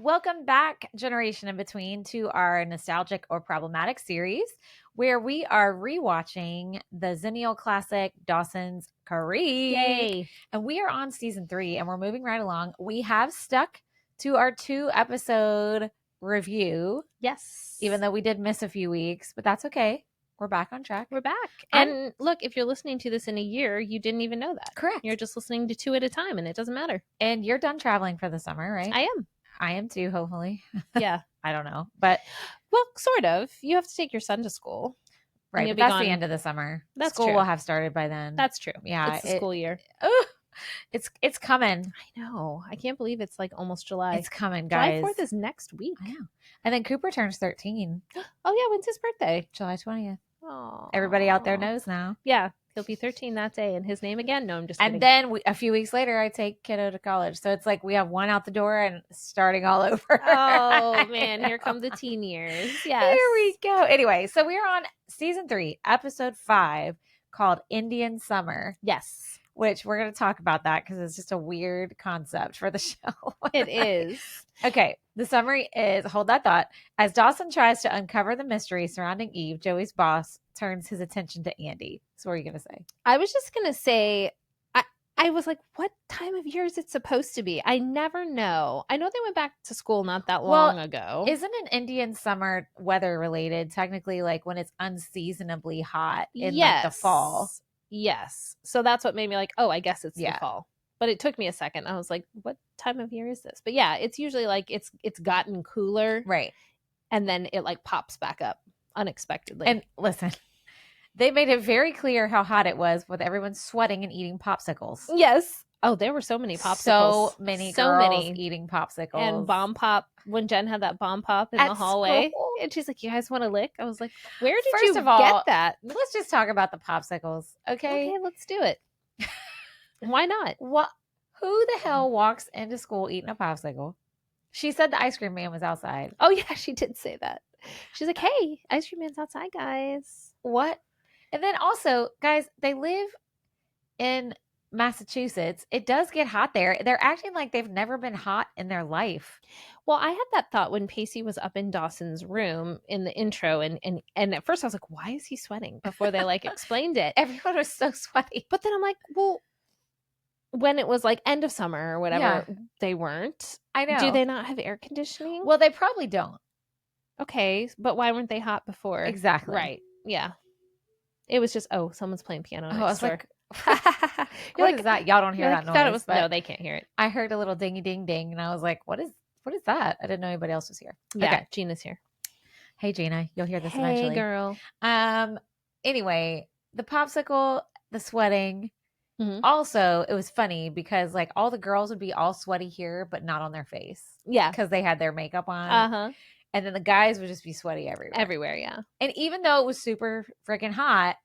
Welcome back, Generation in Between, to our Nostalgic or Problematic series, where we are rewatching the Xennial classic Dawson's Creek. Yay. And we are on season 3, and we're moving right along. We have stuck to our 2-episode review. Yes. Even though we did miss a few weeks, but that's okay. We're back on track. We're back. And look, if you're listening to this in a year, you didn't even know that. Correct. You're just listening to 2 at a time, and it doesn't matter. And you're done traveling for the summer, right? I am too, hopefully. Yeah. I don't know. But well, sort of. You have to take your son to school. Right. But that's the end of the summer. That's School true. will have started by then. That's true. Yeah. It's the school year. It's coming. I know. I can't believe it's like almost July. It's coming, guys. July 4th is next week. I know. And then Cooper turns 13. Oh, yeah. When's his birthday? July 20th. Oh. Everybody out there knows now. Yeah. He'll be 13 that day. And his name again? No, I'm just kidding. And then a few weeks later, I take kiddo to college. So it's like we have one out the door and starting all over. Oh, man. Here come the teen years. Yes. Here we go. Anyway, so we're on season 3, episode 5, called Indian Summer. Yes. Which we're going to talk about that because it's just a weird concept for the show. It is. Okay. The summary is, hold that thought. As Dawson tries to uncover the mystery surrounding Eve, Joey's boss turns his attention to Andy. So what are you going to say? I was just going to say, I was like, what time of year is it supposed to be? I never know. I know they went back to school not that long ago. Isn't an Indian summer weather related technically like when it's unseasonably hot in like the fall? Yes. So that's what made me like, oh, I guess it's the Yeah. fall. But it took me a second. I was like, what time of year is this? But yeah, it's usually like it's gotten cooler. Right. And then it like pops back up unexpectedly. And listen, they made it very clear how hot it was with everyone sweating and eating popsicles. Yes. Oh, there were so many popsicles. So many girls eating popsicles. And bomb pop, when Jen had that bomb pop in the hallway. School? And she's like, you guys want to lick? I was like, where did First you of all, get that? Let's just talk about the popsicles, okay? Okay, let's do it. Why not? What? Who the hell walks into school eating a popsicle? She said the ice cream man was outside. Oh, yeah, she did say that. She's like, hey, ice cream man's outside, guys. What? And then also, guys, they live in Massachusetts. It does get hot there. They're acting like they've never been hot in their life. Well, I had that thought when Pacey was up in Dawson's room in the intro. And at first I was like, why is he sweating? Before they like explained it. Everyone was so sweaty. But then I'm like, well, when it was like end of summer or whatever, they weren't. I know. Do they not have air conditioning? Well, they probably don't. Okay, but why weren't they hot before? Exactly. Right. Yeah. It was just, someone's playing piano next I was door. like, what is that? Y'all don't hear that noise. No, they can't hear it. I heard a little dingy ding ding, and I was like, what is that? I didn't know anybody else was here. Yeah, okay. Gina's here. Hey, Gina, you'll hear this eventually. Hey, girl. Anyway, the popsicle, the sweating. Mm-hmm. Also, it was funny because like all the girls would be all sweaty here, but not on their face. Yeah. Because they had their makeup on. Uh-huh. And then the guys would just be sweaty everywhere. Everywhere, yeah. And even though it was super freaking hot,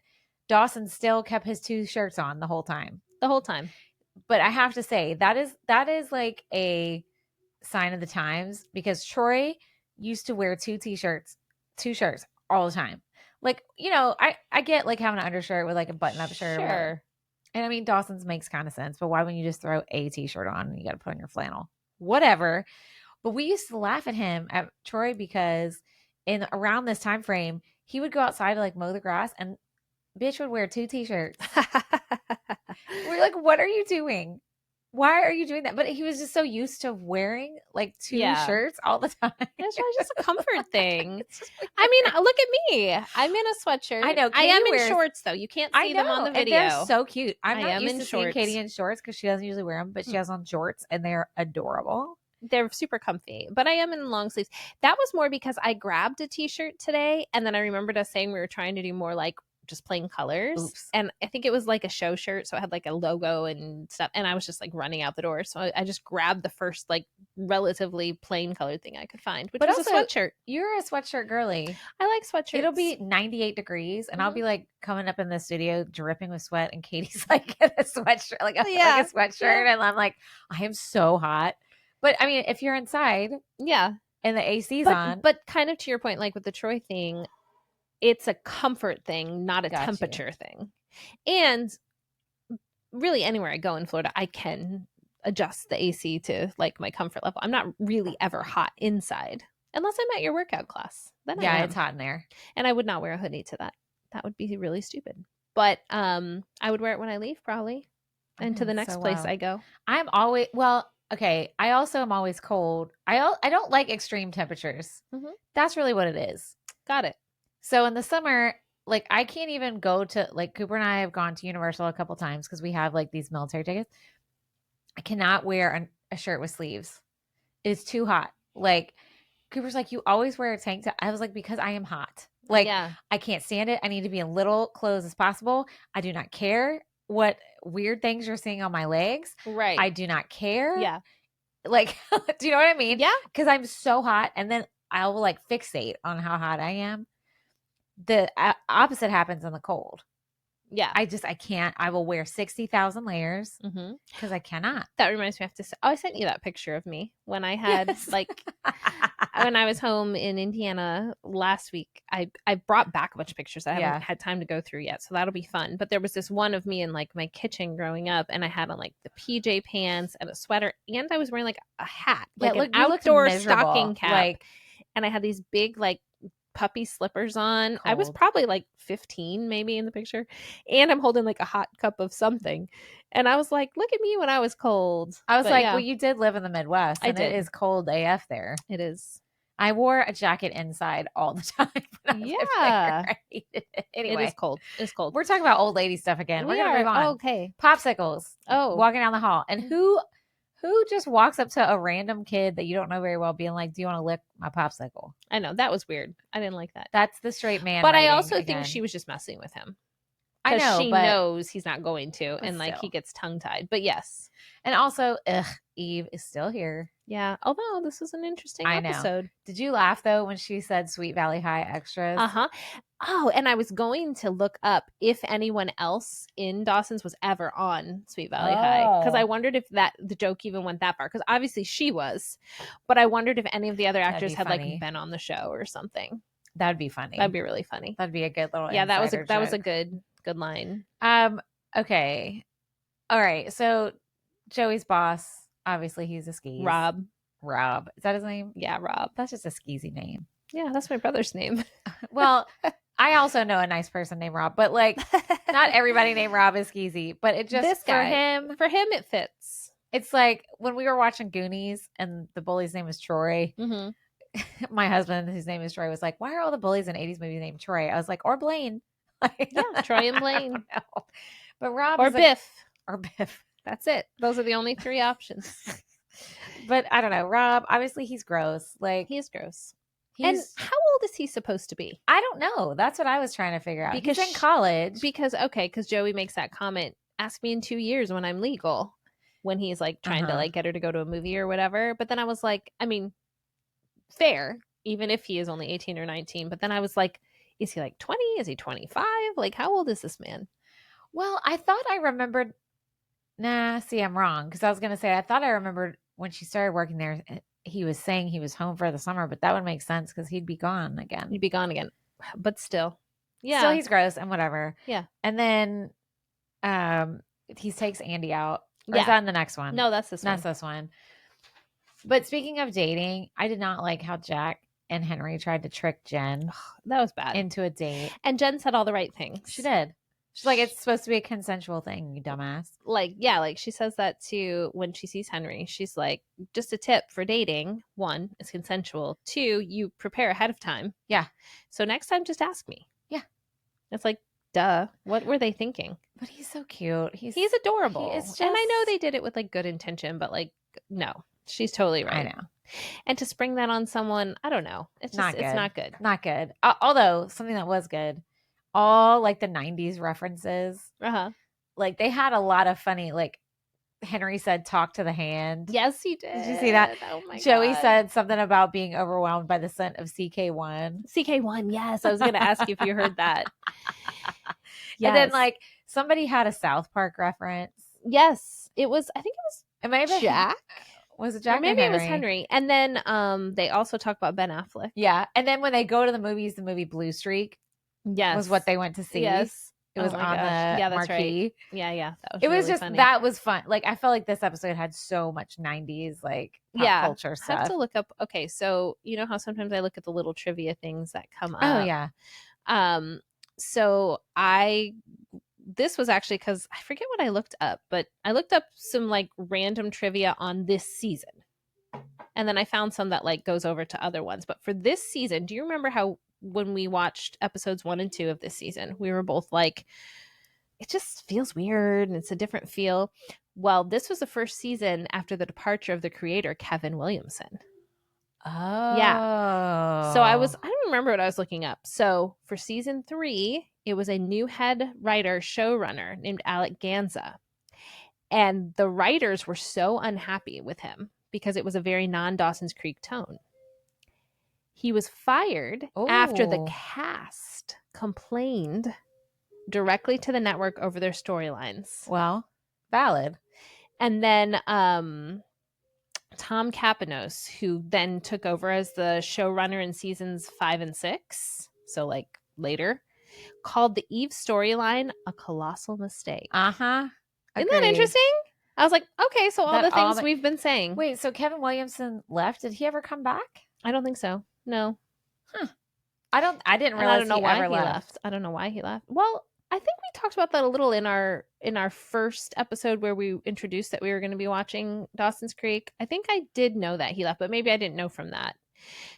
Dawson still kept his 2 shirts on the whole time. The whole time. But I have to say, that is like a sign of the times because Troy used to wear 2 shirts all the time. Like, you know, I get like having an undershirt with like a button-up shirt. Sure. And I mean, Dawson's makes kind of sense, but why wouldn't you just throw a t-shirt on and you got to put on your flannel? Whatever. But we used to laugh at him, at Troy, because around this time frame, he would go outside to like mow the grass and bitch would wear 2 t-shirts. We're like, what are you doing? Why are you doing that? But he was just so used to wearing like 2 shirts all the time. It's just a comfort thing. I mean, look at me. I'm in a sweatshirt. I know. I am in shorts though. You can't see them on the video. And they're so cute. I'm not used to seeing shorts. Katie in shorts because she doesn't usually wear them, but she has on shorts and they're adorable. They're super comfy, but I am in long sleeves. That was more because I grabbed a t-shirt today and then I remembered us saying we were trying to do more like just plain colors. Oops. And I think it was like a show shirt, so it had like a logo and stuff, and I was just like running out the door, so I just grabbed the first like relatively plain colored thing I could find, which was also a sweatshirt. You're a sweatshirt girly. I like sweatshirts. It'll be 98 degrees and I'll be like coming up in the studio dripping with sweat and Katie's like in a sweatshirt, like a sweatshirt, and I'm like, I am so hot. But I mean, if you're inside, and the AC's on, but kind of to your point, like with the Troy thing, it's a comfort thing, not a temperature thing. And really, anywhere I go in Florida, I can adjust the AC to like my comfort level. I'm not really ever hot inside unless I'm at your workout class. Then I am. It's hot in there. And I would not wear a hoodie to that. That would be really stupid. But I would wear it when I leave probably. And to the next place I go. I'm always okay. I also am always cold. I don't like extreme temperatures. Mhm. That's really what it is. Got it. So in the summer, like I can't even go to like Cooper and I have gone to Universal a couple times because we have like these military tickets. I cannot wear a shirt with sleeves. It's too hot. Like Cooper's like, you always wear a tank top. I was like, because I am hot. Like I can't stand it. I need to be in little clothes as possible. I do not care what weird things you're seeing on my legs. Right. I do not care. Yeah. Like, do you know what I mean? Yeah. Because I'm so hot. And then I will like fixate on how hot I am. The opposite happens in the cold. Yeah. I can't. I will wear 60,000 layers because I cannot. That reminds me, I have to say, I sent you that picture of me when I had when I was home in Indiana last week. I brought back a bunch of pictures I haven't had time to go through yet. So that'll be fun. But there was this one of me in like my kitchen growing up, and I had on like the PJ pants and a sweater, and I was wearing like a hat, like an outdoor stocking cap. And I had these big like puppy slippers on. Cold. I was probably like 15 maybe in the picture, and I'm holding like a hot cup of something, and I was like, look at me when I was cold. I was well, you did live in the Midwest, and it is cold AF there. It is. I wore a jacket inside all the time. Anyway, it is cold. It's cold. We're talking about old lady stuff again. We're gonna move on. Okay. Popsicles. Walking down the hall, and who just walks up to a random kid that you don't know very well being like, do you want to lick my popsicle? I know. That was weird. I didn't like that. That's the straight man. But I also think she was just messing with him. I know. She knows he's not going to. And like he gets tongue tied. But yes. And also, Eve is still here. Yeah. Although this was an interesting episode. Did you laugh though when she said Sweet Valley High extras? Oh, and I was going to look up if anyone else in Dawson's was ever on Sweet Valley High, because I wondered if the joke even went that far. Because obviously she was, but I wondered if any of the other actors had like been on the show or something. That'd be funny. That'd be really funny. That'd be a good little that was a good line. Okay, all right. So Joey's boss, obviously he's a skis. Rob, is that his name? Yeah, Rob. That's just a skeezy name. Yeah, that's my brother's name. Well, I also know a nice person named Rob, but like not everybody named Rob is skeezy, but it just this guy, for him it fits. It's like when we were watching Goonies and the bully's name was Troy. My husband, whose name is Troy, was like, why are all the bullies in 80s movies named Troy? I was like, or Blaine. Yeah, Troy and Blaine. But Rob or Biff. Or Biff. That's it. Those are the only three options. But I don't know. Rob, obviously he's gross. Like he is gross. And how old is he supposed to be? I don't know. That's what I was trying to figure out. Because he's in college. Because Joey makes that comment, ask me in 2 years when I'm legal, when he's like trying to like get her to go to a movie or whatever. But then I was like, I mean, fair, even if he is only 18 or 19. But then I was like, is he like 20? Is he 25? Like, how old is this man? Well, I thought I remembered. Nah, see, I'm wrong. Because I was going to say, I thought I remembered when she started working there, he was saying he was home for the summer, but that would make sense because he'd be gone again. But still. Yeah. Still, he's gross and whatever. Yeah. And then he takes Andy out. Or is that in the next one? No, that's this one. That's this one. But speaking of dating, I did not like how Jack and Henry tried to trick Jen. That was bad. Into a date. And Jen said all the right things. She did. She's like, it's supposed to be a consensual thing, you dumbass. Like, yeah, like she says that too when she sees Henry. She's like, just a tip for dating. 1, it's consensual. 2, you prepare ahead of time. Yeah. So next time, just ask me. Yeah. It's like, duh. What were they thinking? But he's so cute. He's adorable. And I know they did it with like good intention, but like, no, she's totally right. I know. And to spring that on someone, I don't know. It's just, it's not good. Not good. Although something that was good. All like the 90s references. Like they had a lot of funny, like Henry said, talk to the hand. Yes, he did. Did you see that? Oh my Joey God. said something about being overwhelmed by the scent of CK1. CK1, yes. I was going to ask you if you heard that. Yes. And then like somebody had a South Park reference. Yes. It was, I think it may have been Jack. Was it Jack? Or maybe it was Henry. And then they also talk about Ben Affleck. Yeah. And then when they go to the movie Blue Streak. Yes. Was what they went to see. Yes. It was on the marquee. Right. Yeah. That was it was really just funny. That was fun. Like I felt like this episode had so much 90s like pop culture stuff. I have to look up. Okay, so you know how sometimes I look at the little trivia things that come up. Oh yeah. So this was actually because I forget what I looked up, but I looked up some like random trivia on this season. And then I found some that like goes over to other ones. But for this season, do you remember how when we watched episodes 1 and 2 of this season, we were both like, it just feels weird and it's a different feel. Well, this was the first season after the departure of the creator, Kevin Williamson. Oh. Yeah. So I don't remember what I was looking up. So for season 3, it was a new head writer, showrunner named Alec Ganza. And the writers were so unhappy with him because it was a very non-Dawson's Creek tone. He was fired after the cast complained directly to the network over their storylines. Well, valid. And then Tom Kapanos, who then took over as the showrunner in seasons 5 and 6, so like later, called the Eve storyline a colossal mistake. Uh-huh. Isn't that interesting? I was like, okay, so all the things we've been saying. Wait, so Kevin Williamson left? Did he ever come back? I don't think so. No. Huh. I didn't realize I don't know why he left. I don't know why he left. Well, I think we talked about that a little in our first episode where we introduced that we were going to be watching Dawson's Creek. I think I did know that he left, but maybe I didn't know from that.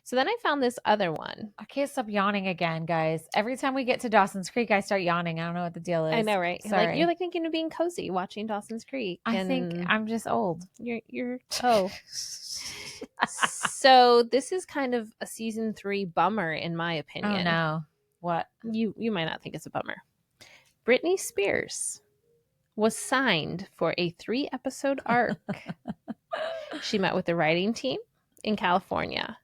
So then I found this other one. I can't stop yawning again, guys. Every time we get to Dawson's Creek, I start yawning. I don't know what the deal is. I know, right? Sorry. You're like thinking of being cozy watching Dawson's Creek. I think I'm just old. You're So this is kind of a season 3 bummer in my opinion. Oh no. What? You might not think it's a bummer. Britney Spears was signed for a 3-episode arc. She met with the writing team in California,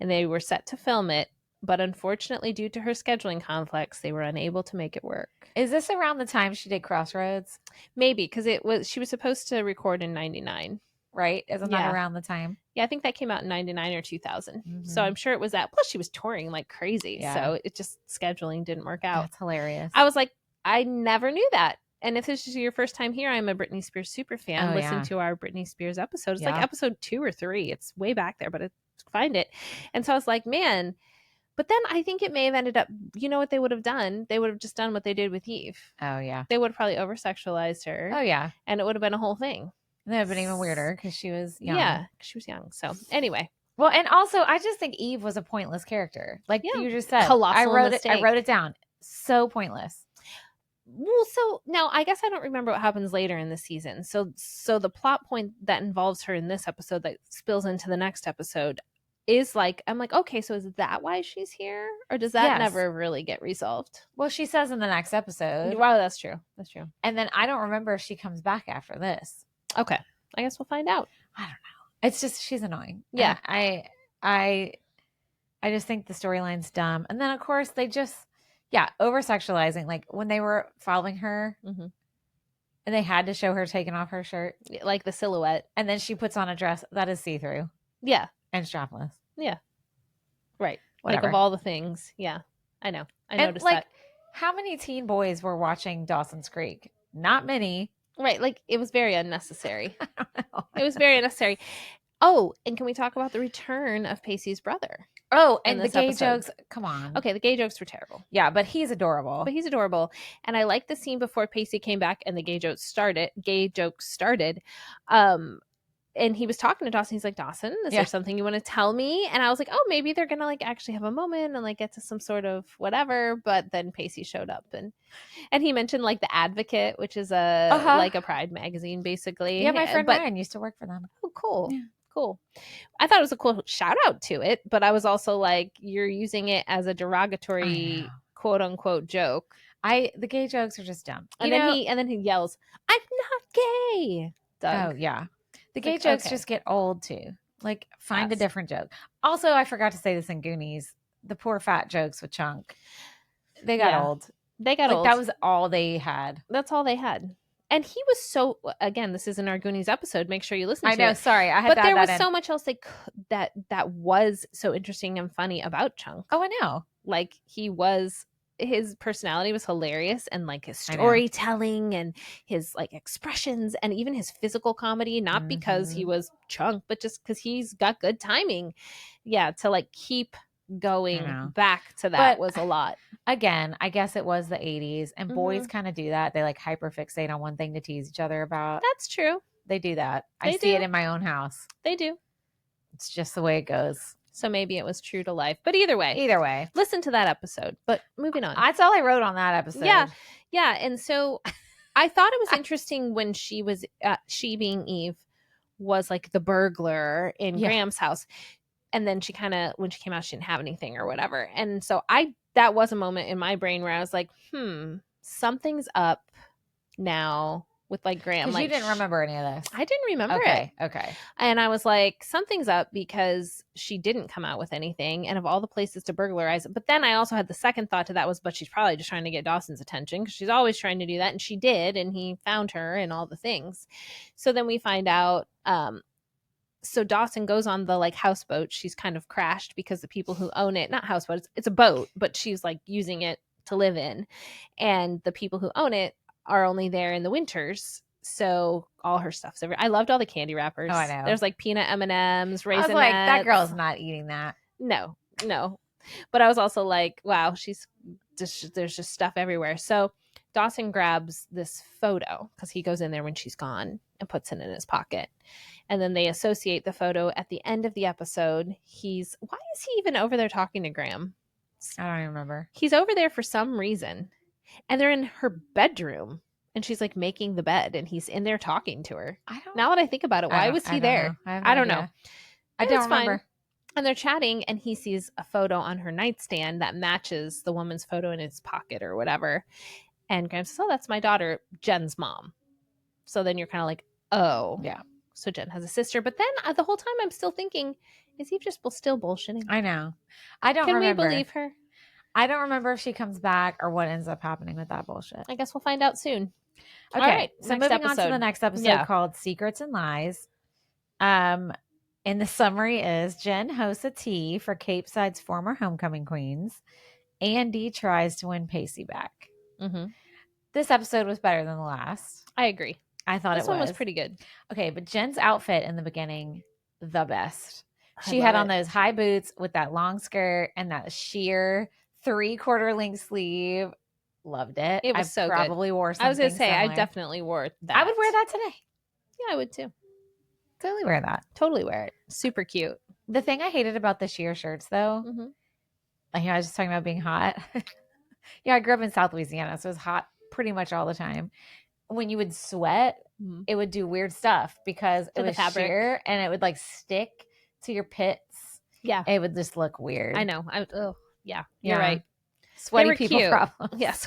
and they were set to film it, but unfortunately, due to her scheduling conflicts, they were unable to make it work. Is this around the time she did Crossroads? Maybe, because she was supposed to record in 99. Right? Isn't that around the time? Yeah, I think that came out in 99 or 2000. Mm-hmm. So I'm sure it was that. Plus, she was touring like crazy. Yeah. So it just, scheduling didn't work out. That's hilarious. I was like, I never knew that. And if this is your first time here, I'm a Britney Spears super fan. Listen to our Britney Spears episode. It's like episode 2 or 3. It's way back there, but find it. And so I was like, man. But then I think it may have ended up, you know what they would have done? They would have just done what they did with Eve. Oh, yeah. They would have probably over-sexualized her. Oh, yeah. And it would have been a whole thing. That would have been even weirder because she was young. Yeah, she was young. So anyway. Well, and also, I just think Eve was a pointless character. Like you just said. Colossal mistake. I wrote it down. So pointless. Well, so now I guess I don't remember what happens later in the season. So the plot point that involves her in this episode that spills into the next episode is like, I'm like, okay, so is that why she's here? Or does that never really get resolved? Well, she says in the next episode. Wow, that's true. That's true. And then I don't remember if she comes back after this. Okay. I guess we'll find out. I don't know. It's just, she's annoying. Yeah. I just think the storyline's dumb. And then, of course, they just, over-sexualizing. Like, when they were following her, and they had to show her taking off her shirt. Like the silhouette. And then she puts on a dress that is see-through. Yeah. And strapless. Yeah. Right. Whatever. Like, of all the things. Yeah. I know. I noticed that. How many teen boys were watching Dawson's Creek? Not many. Right. Like, it was very unnecessary. I don't know. It was very unnecessary. Oh, and can we talk about the return of Pacey's brother? Oh, and the gay jokes. Come on. Okay, the gay jokes were terrible. Yeah, but he's adorable. And I like the scene before Pacey came back and the gay jokes started. And he was talking to Dawson. He's like, Dawson, is there something you want to tell me? And I was like, oh, maybe they're going to like actually have a moment and like get to some sort of whatever. But then Pacey showed up and he mentioned like The Advocate, which is like a Pride magazine, basically. Yeah, my friend Ryan used to work for them. Oh, cool. Yeah. Cool. I thought it was a cool shout out to it, but I was also like, you're using it as a derogatory quote unquote joke. The gay jokes are just dumb. And then he yells, I'm not gay. Doug. Oh yeah. The gay jokes just get old too. Like, find a different joke. Also, I forgot to say this in Goonies. The poor fat jokes with Chunk. They got old. Old. That was all they had. That's all they had. And he was so, again, this isn't our Goonies episode. Make sure you listen to it. I know, sorry. But there was so much else that was so interesting and funny about Chunk. Oh, I know. Like, he was his personality was hilarious, and like his storytelling and his like expressions and even his physical comedy, not because he was chunk, but just because he's got good timing. Yeah, to like keep going back to that was a lot. Again, I guess it was the 80s, and boys kind of do that. They like hyperfixate on one thing to tease each other about. That's true. They do that. I see it in my own house. They do. It's just the way it goes. So maybe it was true to life. But either way. Listen to that episode. But moving on. That's all I wrote on that episode. Yeah. Yeah. And so I thought it was interesting when she being Eve, was like the burglar in Graham's house. And then when she came out, she didn't have anything or whatever. And so that was a moment in my brain where I was like, something's up now with like Graham. Like, you didn't remember any of this. I didn't remember it. Okay. And I was like, something's up because she didn't come out with anything. And of all the places to burglarize it. But then I also had the second thought to that was, but she's probably just trying to get Dawson's attention because she's always trying to do that. And she did. And he found her and all the things. So then we find out, so Dawson goes on the like houseboat. She's kind of crashed because the people who own it, not houseboat, it's a boat, but she's like using it to live in. And the people who own it are only there in the winters. So all her stuff's over. I loved all the candy wrappers. Oh, I know. There's like peanut M&Ms, raisinets. I was like, that girl's not eating that. No. But I was also like, wow, there's just stuff everywhere. So Dawson grabs this photo because he goes in there when she's gone and puts it in his pocket. And then they associate the photo at the end of the episode. Why is he even over there talking to Graham? I don't even remember. He's over there for some reason. And they're in her bedroom. And she's like making the bed. And he's in there talking to her. Now that I think about it, why was he there? I don't know. I don't remember. And they're chatting. And he sees a photo on her nightstand that matches the woman's photo in his pocket or whatever. And Graham says, oh, that's my daughter, Jen's mom. So then you're kind of like, oh. Yeah. So Jen has a sister. But then the whole time I'm still thinking, is he just still bullshitting? I know. I don't remember. Can we believe her? I don't remember if she comes back or what ends up happening with that bullshit. I guess we'll find out soon. Okay. All right. So moving on to the next episode called Secrets and Lies. And the summary is Jen hosts a tea for Capeside's former homecoming queens. Andy tries to win Pacey back. Mm-hmm. This episode was better than the last. I agree. I thought this one was pretty good. Okay, but Jen's outfit in the beginning, the best. She had on those high boots with that long skirt and that sheer 3/4 length sleeve. Loved it. It was so good. I probably wore something I was going to say, similar. I definitely wore that. I would wear that today. Yeah, I would too. Totally wear that. Totally wear it. Super cute. The thing I hated about the sheer shirts, though, like I was just talking about being hot. I grew up in South Louisiana, so it was hot pretty much all the time. When you would sweat, it would do weird stuff because it was sheer and it would like stick to your pits. Yeah. It would just look weird. I know. You're right. Sweaty people problems. Yes.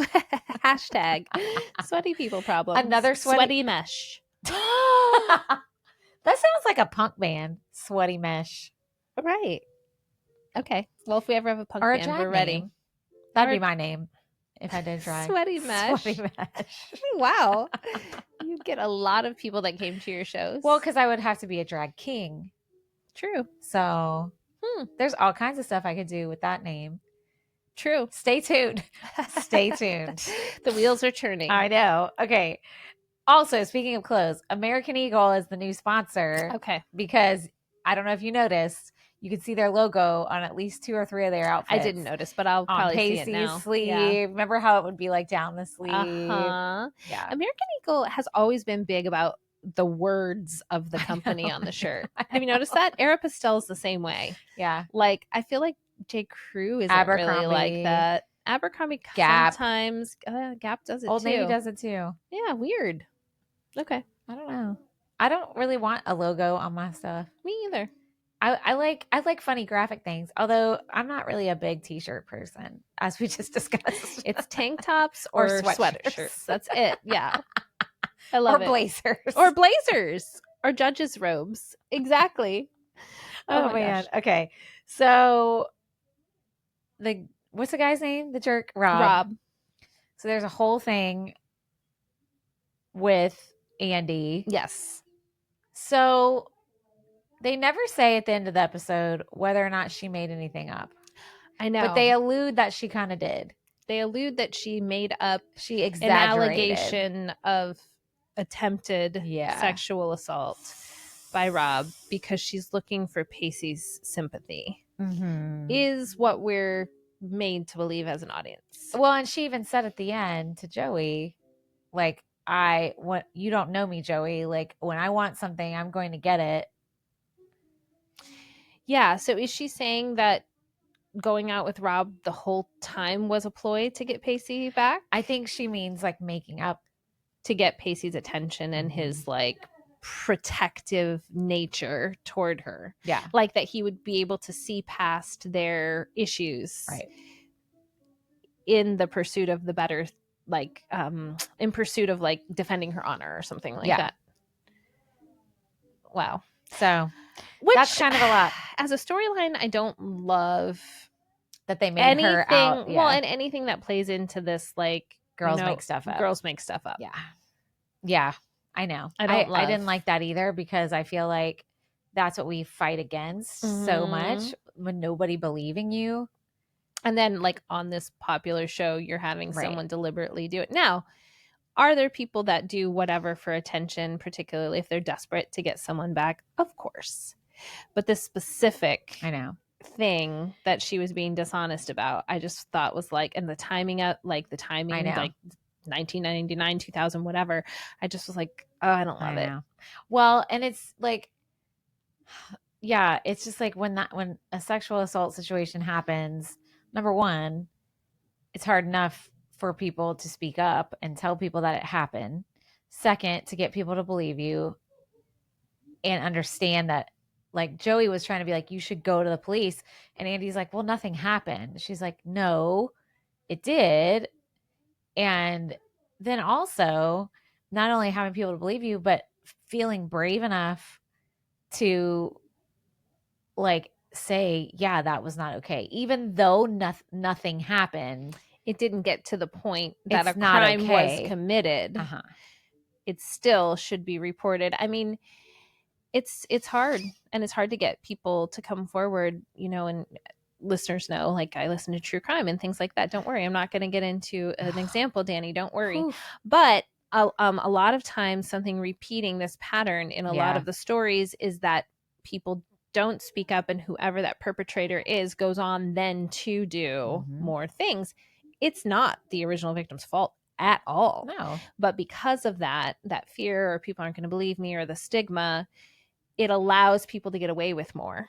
Hashtag sweaty people problems. Another sweaty mesh. That sounds like a punk band. Sweaty mesh. Right. Okay. Well, if we ever have a punk band, we're ready. Name. That'd be my name if I did try. Sweaty mesh. Sweaty mesh. Wow. You'd get a lot of people that came to your shows. Well, because I would have to be a drag king. True. So there's all kinds of stuff I could do with that name. True. Stay tuned. Stay tuned. The wheels are turning. I know. Okay. Also, speaking of clothes, American Eagle is the new sponsor. Okay. Because I don't know if you noticed, you can see their logo on at least 2 or 3 of their outfits. I didn't notice, but I'll probably see it now. Sleeve. Yeah. Remember how it would be like down the sleeve? Uh-huh. Yeah. American Eagle has always been big about the words of the company on the shirt. Have you noticed that? Aeropostale's the same way. Yeah. Like, I feel like J. Crew isn't really like that. Abercrombie Gap. Sometimes. Gap does it Old too. Navy does it too. Yeah, weird. Okay. I don't know. I don't really want a logo on my stuff. Me either. I like funny graphic things, although I'm not really a big t-shirt person, as we just discussed. It's tank tops or sweatshirts. That's it. Yeah. I love it. Or blazers. Or judges' robes. Exactly. Oh man. Gosh. Okay. So what's the guy's name? The jerk? Rob. So there's a whole thing with Andy. Yes. So they never say at the end of the episode whether or not she made anything up. I know. But they allude that she kind of did. they allude that she made up She an exaggerated. allegation of attempted sexual assault by Rob because she's looking for Pacey's sympathy. Is what we're made to believe as an audience. Well, and she even said at the end to Joey, like, you don't know me, Joey. Like, when I want something, I'm going to get it. Yeah. So is she saying that going out with Rob the whole time was a ploy to get Pacey back? I think she means like making up to get Pacey's attention and his like protective nature toward her. Yeah. Like that he would be able to see past their issues. Right. In the pursuit of the better, like, in pursuit of like defending her honor or something like that. Wow. So that's kind of a lot. As a storyline, I don't love that they made her out. Well, and anything that plays into this, like, girls make stuff up. Girls make stuff up. Yeah. Yeah. I know. I didn't like that either because I feel like that's what we fight against so much when nobody believing you. And then like on this popular show, you're having someone deliberately do it. Now, are there people that do whatever for attention, particularly if they're desperate to get someone back? Of course. But this specific thing that she was being dishonest about, I just thought was like, and the timing, like 1999, 2000, whatever. I just was like, oh, I don't love it. Well, and it's like, yeah, it's just like when a sexual assault situation happens, number one, it's hard enough for people to speak up and tell people that it happened. Second, to get people to believe you and understand that, like Joey was trying to be like, you should go to the police. And Andy's like, well, nothing happened. She's like, no, it did. And then also not only having people to believe you, but feeling brave enough to like say, yeah, that was not okay. Even though nothing happened. It didn't get to the point that a crime was committed. It still should be reported. I mean, it's hard, and it's hard to get people to come forward, you know, and listeners know, like I listen to true crime and things like that. Don't worry. I'm not going to get into an example, Danny. Don't worry. But a lot of times something repeating this pattern in a lot of the stories is that people don't speak up, and whoever that perpetrator is goes on then to do more things. It's not the original victim's fault at all. No. But because of that fear, or people aren't going to believe me, or the stigma, it allows people to get away with more,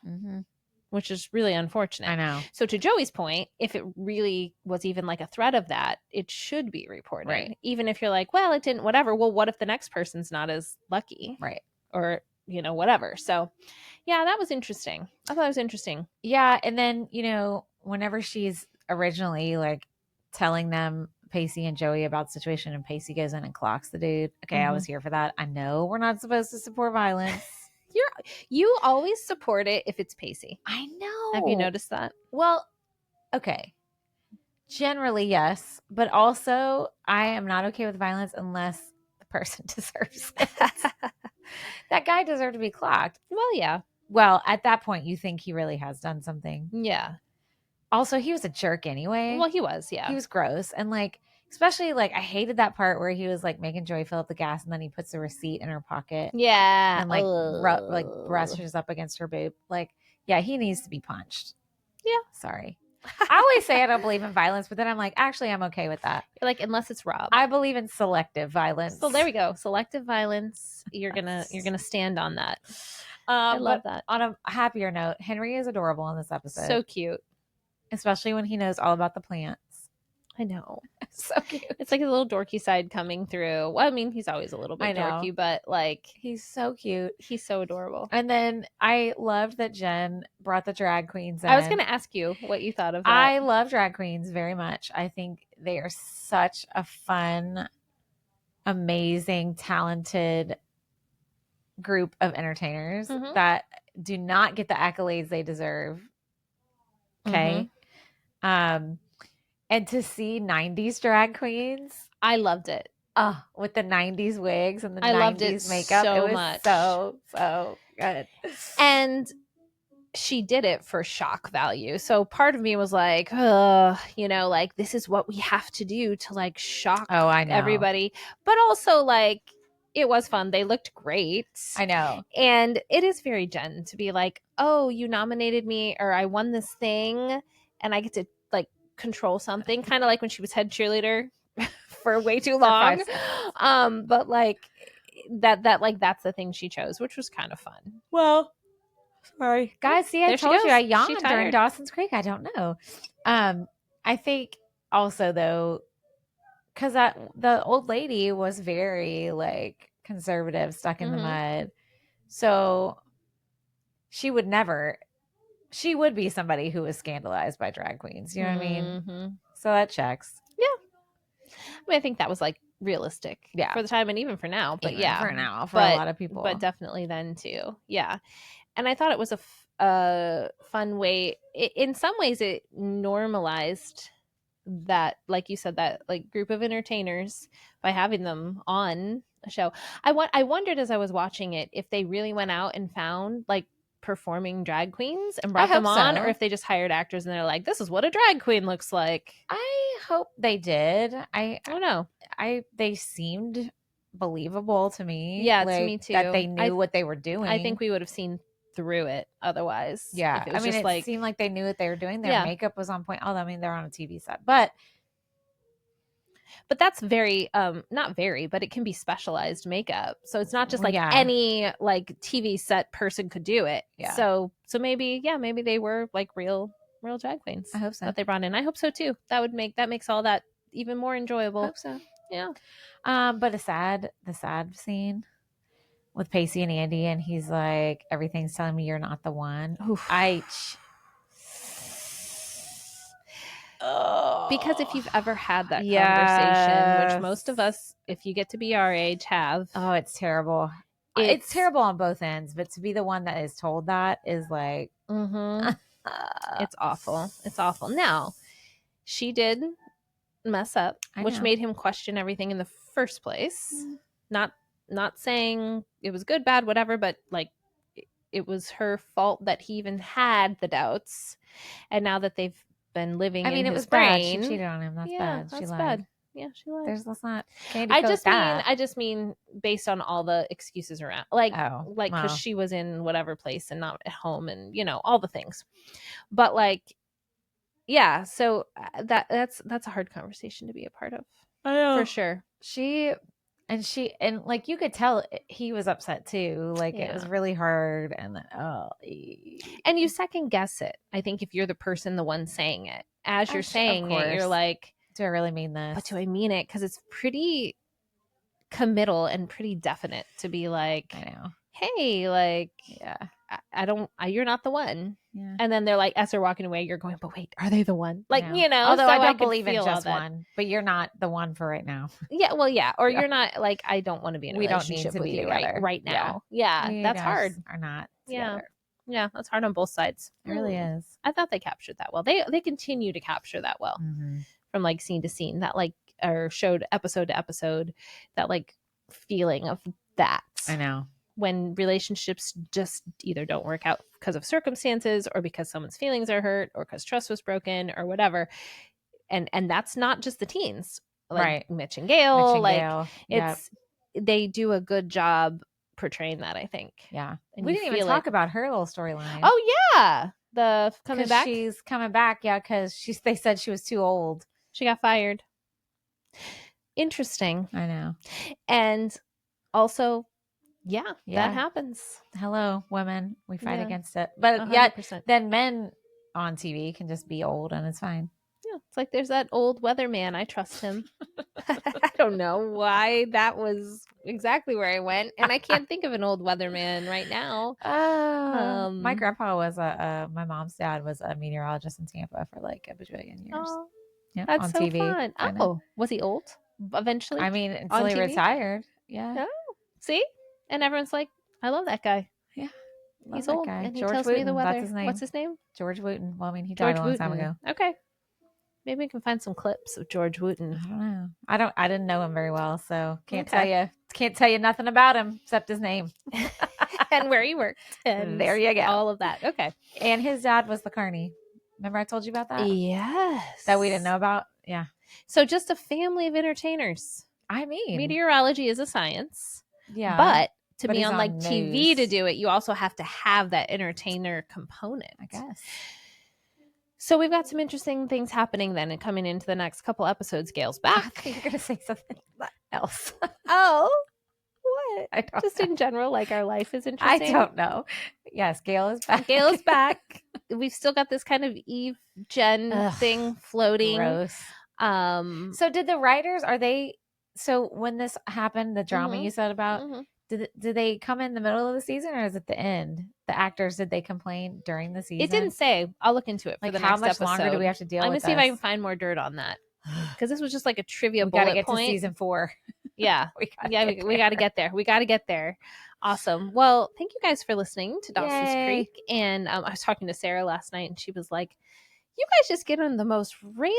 which is really unfortunate. I know. So to Joey's point, if it really was even like a threat of that, it should be reported. Right. Even if you're like, well, it didn't, whatever. Well, what if the next person's not as lucky? Right. Or, you know, whatever. So yeah, that was interesting. I thought it was interesting. Yeah. And then, you know, whenever she's originally like telling them, Pacey and Joey, about the situation, and Pacey goes in and clocks the dude. Okay, I was here for that. I know we're not supposed to support violence. You always support it if it's Pacey. I know. Have you noticed that? Well, okay. Generally, yes. But also, I am not okay with violence unless the person deserves it. That guy deserved to be clocked. Well, yeah. Well, at that point, you think he really has done something. Yeah. Also, he was a jerk anyway. Well, he was, yeah. He was gross. And like, especially like, I hated that part where he was like making Joy fill up the gas, and then he puts the receipt in her pocket. Yeah. And like, brushes up against her boob. Like, yeah, he needs to be punched. Yeah. Sorry. I always say I don't believe in violence, but then I'm like, actually, I'm okay with that. You're like, unless it's Rob. I believe in selective violence. So there we go. Selective violence. You're gonna stand on that. I love that. On a happier note, Henry is adorable in this episode. So cute. Especially when he knows all about the plants. I know. So cute. It's like a little dorky side coming through. Well, I mean, he's always a little bit dorky, but like, he's so cute. He's so adorable. And then I loved that Jen brought the drag queens in. I was going to ask you what you thought of that. I love drag queens very much. I think they are such a fun, amazing, talented group of entertainers that do not get the accolades they deserve. Okay. And to see 90s drag queens, I loved it. With the 90s wigs and the I 90s loved it makeup. So it was much. so good. And she did it for shock value. So part of me was like, like this is what we have to do to like shock everybody. But also like it was fun. They looked great. I know. And it is very Jen to be like, oh, you nominated me or I won this thing and I get to like control something. Kind of like when she was head cheerleader for way too long. But like that like that's the thing she chose, which was kind of fun. Well, sorry, guys. See, I told you I yawned during Dawson's Creek. I don't know. I think also though, because the old lady was very like conservative, stuck in the mud, so she would be somebody who was scandalized by drag queens. You know what I mean? So that checks. Yeah, I mean, I think that was like realistic, for the time and even for now. But even for now, for a lot of people, but definitely then too. Yeah. And I thought it was a fun way. In some ways, it normalized that, like you said, that like group of entertainers by having them on a show. I wondered as I was watching it if they really went out and found like performing drag queens and brought them on, or if they just hired actors and they're like, this is what a drag queen looks like. I hope they did. I don't know. They seemed believable to me. Yeah, like, to me too. That they knew what they were doing. I think we would have seen through it otherwise. Yeah, I mean, it seemed like they knew what they were doing. Their makeup was on point. Although, I mean, they're on a TV set, but that's very not very, but it can be specialized makeup. So it's not just like any like TV set person could do it. Yeah. So maybe they were like real drag queens. I hope so. That they brought in. I hope so too. That makes all that even more enjoyable. I hope so. Yeah. But the sad scene with Pacey and Andy, and he's like, everything's telling me you're not the one. Oof. Because if you've ever had that conversation, which most of us, if you get to be our age, have. Oh, it's terrible. It's terrible on both ends, but to be the one that is told that is like, it's awful. It's awful. Now, she did mess up, which made him question everything in the first place. Not saying it was good, bad, whatever, but like it was her fault that he even had the doubts. And now that they've been living in his brain, bad. She cheated on him. That's bad. She lied. Bad. Yeah, she lied. Let's not. I just mean based on all the excuses around, because she was in whatever place and not at home, and all the things. But like, yeah, so that's a hard conversation to be a part of. I know, for sure. And like you could tell he was upset too. Like it was really hard, and and you second guess it. I think if you're the person, the one saying it, as you're saying it, you're like, do I really mean this? But do I mean it? Because it's pretty committal and pretty definite to be like, I know. Hey, like, I don't. You're not the one. Yeah. And then they're like, as they're walking away, you're going, but wait, are they the one? Like, Although I don't believe in just one, but you're not the one for right now. Yeah, well, yeah. Or you're not like, I don't want to be in a relationship with you right now. Yeah, that's hard. Or not. Together. Yeah, that's hard on both sides. It really is. I thought they captured that well. They continue to capture that well from like scene to scene. That like, or showed episode to episode, that like feeling of that. I know. When relationships just either don't work out because of circumstances, or because someone's feelings are hurt, or because trust was broken, or whatever. And that's not just the teens, like Mitch and Gail. They do a good job portraying that, I think. Yeah. And we didn't even talk about her little storyline. Oh yeah. The coming back. She's coming back. Yeah. Cause they said she was too old. She got fired. Interesting. I know. And also, yeah, that happens. Hello, women. We fight against it. But 100%. Yet then men on TV can just be old and it's fine. Yeah. It's like there's that old weatherman. I trust him. I don't know why that was exactly where I went. And I can't think of an old weatherman right now. My grandpa was my mom's dad was a meteorologist in Tampa for like a bajillion years. Oh, that's on so TV. Fun. Oh, was he old eventually? I mean, until he retired. Yeah. Oh, see? And everyone's like, I love that guy. Yeah. He's old. And he tells me the weather. That's his name. What's his name? George Wooten. Well, I mean, he died a long time ago. Okay. Maybe we can find some clips of George Wooten. I don't know. I didn't know him very well, so can't tell you nothing about him except his name. and where he worked. And there you go. All of that. Okay. And his dad was the carny. Remember I told you about that? Yes. That we didn't know about? Yeah. So just a family of entertainers. I mean. Meteorology is a science. Yeah. But to be on like news. TV to do it, you also have to have that entertainer component. I guess. So we've got some interesting things happening then and coming into the next couple episodes. Gail's back. I think you're going to say something else. Oh. What? I don't Just know. in general, like our life is interesting. I don't know. Yes, Gail is back. Gail is back. We've still got this kind of Eve Jen thing floating. Gross. So did the writers, so when this happened, the drama you said about, did they come in the middle of the season or is it the end? The actors, did they complain during the season? It didn't say. I'll look into it for the next episode. How much longer do we have to deal with this? I'm going to see if I can find more dirt on that. Because this was just like a trivia bullet point. We got to get to season 4. Yeah. we got to get there. We got to get there. Awesome. Well, thank you guys for listening to Dawson's Creek. And I was talking to Sarah last night and she was like, you guys just get on the most random.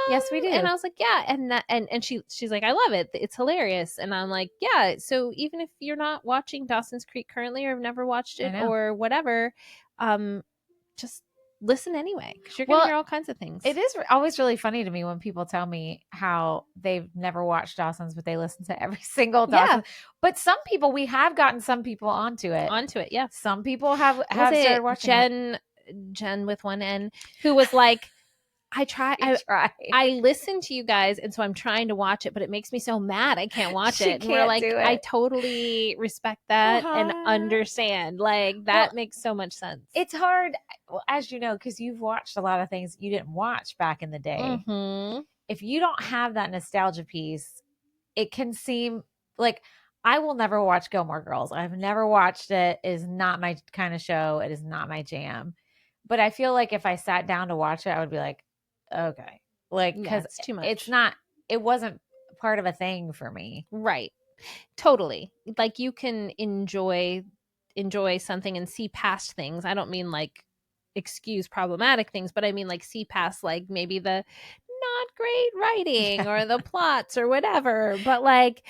Yes, we do. And I was like, yeah. And she's like, I love it. It's hilarious. And I'm like, yeah. So even if you're not watching Dawson's Creek currently or have never watched it or whatever, just listen anyway, because you're going to hear all kinds of things. It is always really funny to me when people tell me how they've never watched Dawson's, but they listen to every single Dawson. Yeah. But some people, we have gotten some people onto it. Yeah. Some people have started watching Jen with one N, who was like, I listen to you guys, and so I'm trying to watch it, but it makes me so mad I can't watch it. And we're like, I totally respect that and understand. Like that makes so much sense. It's hard, as you know, because you've watched a lot of things you didn't watch back in the day. If you don't have that nostalgia piece, it can seem like I will never watch Gilmore Girls. I've never watched it. It is not my kind of show. It is not my jam. But I feel like if I sat down to watch it, I would be like, okay. Like, because it's too much. It wasn't part of a thing for me. Right. Totally. Like you can enjoy something and see past things. I don't mean like excuse problematic things, but I mean like see past like maybe the not great writing or the plots or whatever, but like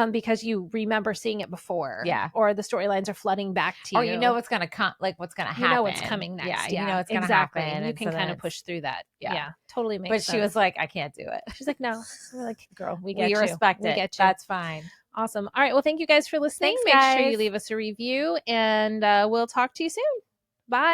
because you remember seeing it before, or the storylines are flooding back to you, or you know what's gonna come, like what's gonna happen, you know what's coming next, you know it's gonna happen. You can kind of push through that, totally makes sense. But she was like, I can't do it. She's like, no. We're like, girl, we get you. Respect it. We get you. That's fine. Awesome. All right. Well, thank you guys for listening. Thanks, guys. Make sure you leave us a review, and we'll talk to you soon. Bye.